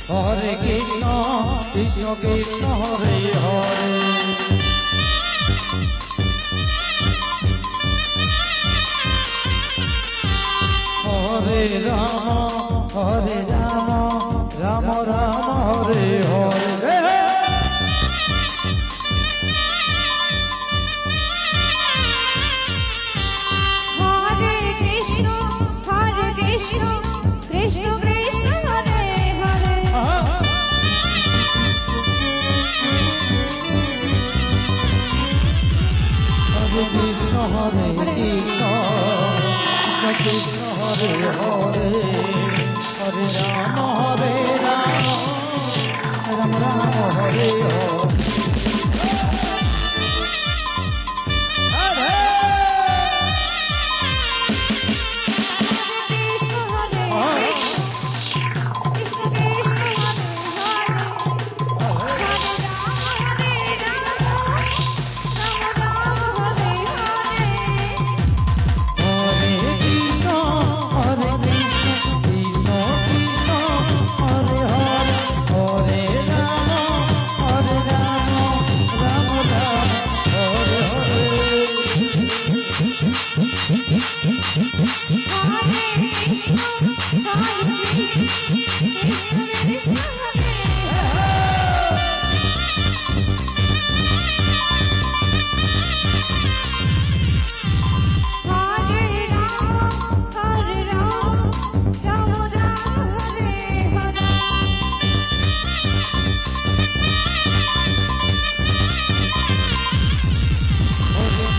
Hare Krishna Krishna Krishna Hare Hare Hare Ram Ram Ram Hare Hare Krishna Krishna Hare Hare Hare Krishna Krishna Krishna Hare Hare Hare Ram Ram Ram Hare Hare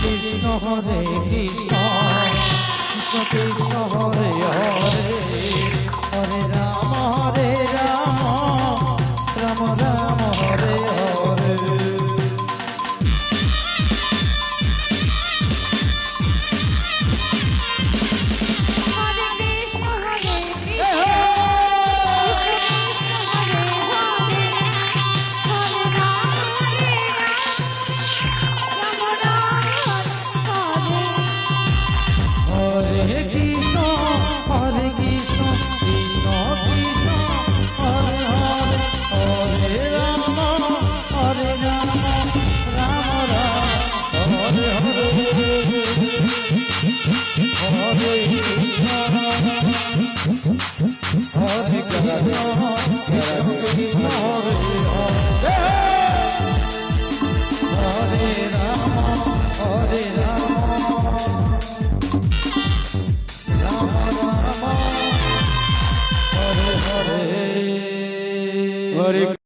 Krishna Hare Krishna Krishna Krishna Hare Hare Hare Rama Rama Rama Hare Hare Hare Krishna, Hare Krishna, Krishna Krishna, Hare Hare, Hare Rama, Hare Rama, Rama Rama, Hare Hare, Hare Krishna, Hare Krishna, Krishna Hare Hare, Hare Rama, Hare Rama. Hare Hare